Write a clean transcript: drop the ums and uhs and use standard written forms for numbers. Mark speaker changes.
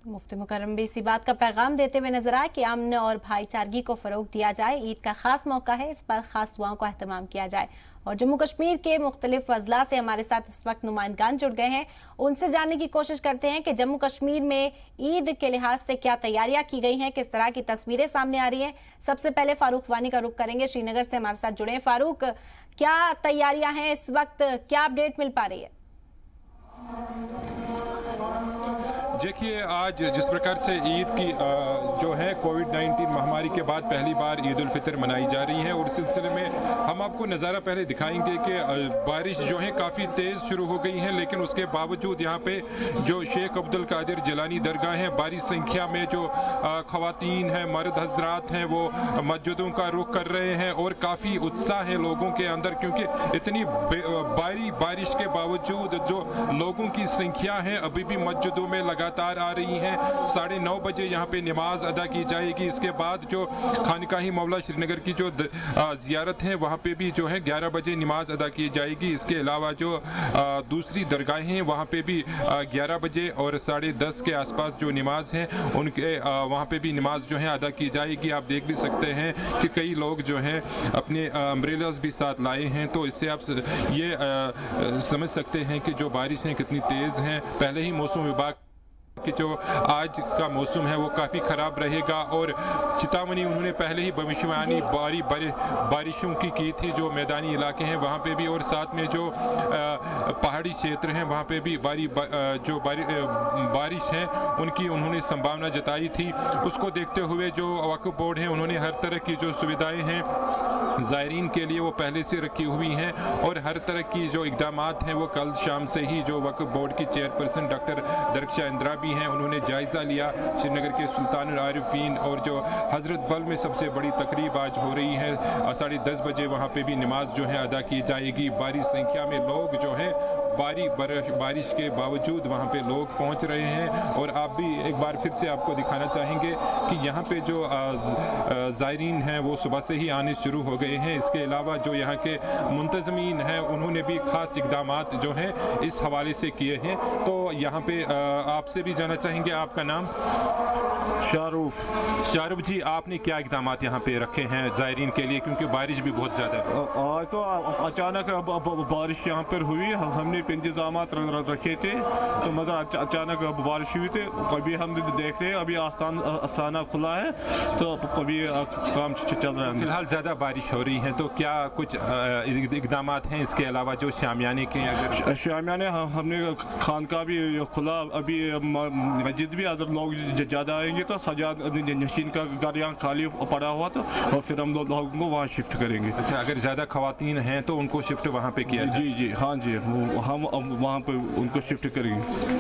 Speaker 1: मुफ्ती मुकर्रम भी इसी बात का पैगाम देते हुए नजर आए कि अमन और भाईचारगी को फरोग दिया जाए। ईद का खास मौका है, इस पर खास दुआओं का एहतमाम किया जाए। और जम्मू कश्मीर के मुख्तलिफ अजला से हमारे साथ इस वक्त नुमाइंदगान जुड़ गए हैं, उनसे जानने की कोशिश करते हैं कि जम्मू कश्मीर में ईद के लिहाज से क्या तैयारियां की गई हैं, किस तरह की तस्वीरें सामने आ रही हैं। सबसे पहले फारूक वानी का रुख करेंगे, श्रीनगर से हमारे साथ जुड़े हैं। फारूक, क्या तैयारियां हैं इस वक्त, क्या अपडेट मिल पा रही है?
Speaker 2: देखिए, आज जिस प्रकार से ईद की जो है कोविड-19 महामारी के बाद पहली बार ईद उल फितर मनाई जा रही है और इस सिलसिले में हम आपको नज़ारा पहले दिखाएंगे कि बारिश जो है काफ़ी तेज़ शुरू हो गई है, लेकिन उसके बावजूद यहाँ पे जो शेख अब्दुल कादिर जिलानी दरगाह हैं, भारी संख्या में जो ख़वातीन हैं, मर्द हजरात हैं, वो मस्जिदों का रुख कर रहे हैं और काफ़ी उत्साह है लोगों के अंदर, क्योंकि इतनी भारी बारिश के बावजूद जो लोगों की संख्या है अभी भी मस्जिदों में लगातार आ रही हैं। 9:30 बजे यहाँ पे नमाज अदा की जाएगी। इसके बाद जो खानकाही मौला श्रीनगर की जो ज़ियारत है वहाँ पे भी जो है 11 बजे नमाज अदा की जाएगी। इसके अलावा जो दूसरी दरगाहें हैं वहाँ पे भी 11 बजे और 10:30 के आसपास जो नमाज हैं उनके वहाँ पे भी नमाज जो है अदा की जाएगी। आप देख भी सकते हैं कि कई लोग जो हैं अपने अम्ब्रेलास भी साथ लाए हैं, तो इससे आप ये समझ सकते हैं कि जो बारिशें कितनी तेज़ हैं। पहले ही मौसम विभाग कि जो आज का मौसम है वो काफ़ी ख़राब रहेगा और चेतावनी उन्होंने पहले ही भविष्यवाणी बारिशों की थी। जो मैदानी इलाके हैं वहाँ पे भी और साथ में जो पहाड़ी क्षेत्र हैं वहाँ पे भी बारिश है उनकी उन्होंने संभावना जताई थी। उसको देखते हुए जो वक्फ बोर्ड है उन्होंने हर तरह की जो सुविधाएँ हैं ज़ायरीन के लिए वो पहले से रखी हुई हैं और हर तरह की जो इक़दामात हैं वो कल शाम से ही जो वक्फ बोर्ड की चेयरपर्सन डॉक्टर दरख्शाह इंदिरा भी हैं उन्होंने जायज़ा लिया। श्रीनगर के सुल्तानुल आरिफीन और जो हज़रत बल में सबसे बड़ी तकरीब आज हो रही है। 10:30 बजे वहाँ पे भी नमाज जो है अदा की जाएगी। भारी संख्या में लोग जो हैं बारिश के बावजूद वहाँ पे लोग पहुँच रहे हैं और आप भी एक बार फिर से आपको दिखाना चाहेंगे कि यहाँ पे जो ज़ायरीन हैं वो सुबह से ही आने शुरू हो गए हैं। इसके अलावा जो यहाँ के मुंतज़मीन हैं उन्होंने भी ख़ास इक़दामात जो हैं इस हवाले से किए हैं। तो यहाँ पे आपसे भी जानना चाहेंगे, आपका नाम? शाहरुख जी, आपने क्या इक़दामात यहाँ पे रखे हैं ज़ायरीन के लिए, क्योंकि बारिश भी बहुत ज़्यादा है?
Speaker 3: आज तो अचानक बारिश यहाँ पर हुई, हमने इंतजाम रखे थे तो मज़ा अचानक बारिश हुई थी। अभी हम देख रहे हैं अभी आसाना खुला है तो अभी काम चल रहा है।
Speaker 2: फिलहाल ज़्यादा बारिश हो रही है तो क्या कुछ इक़दामात हैं इसके अलावा जो शामियाने के? अगर
Speaker 3: शामियाने हमने खानका भी खुला, अभी मस्जिद भी अगर लोग ज़्यादा आएंगे तो सजाद नशीन का घर यहाँ खाली पड़ा हुआ था और फिर हम लोगों को वहाँ शिफ्ट करेंगे।
Speaker 2: अच्छा, अगर ज़्यादा ख़वातीन हैं तो उनको शिफ्ट वहाँ पे किया?
Speaker 3: जी हाँ जी, हम वहाँ पर उनको शिफ्ट करेंगे।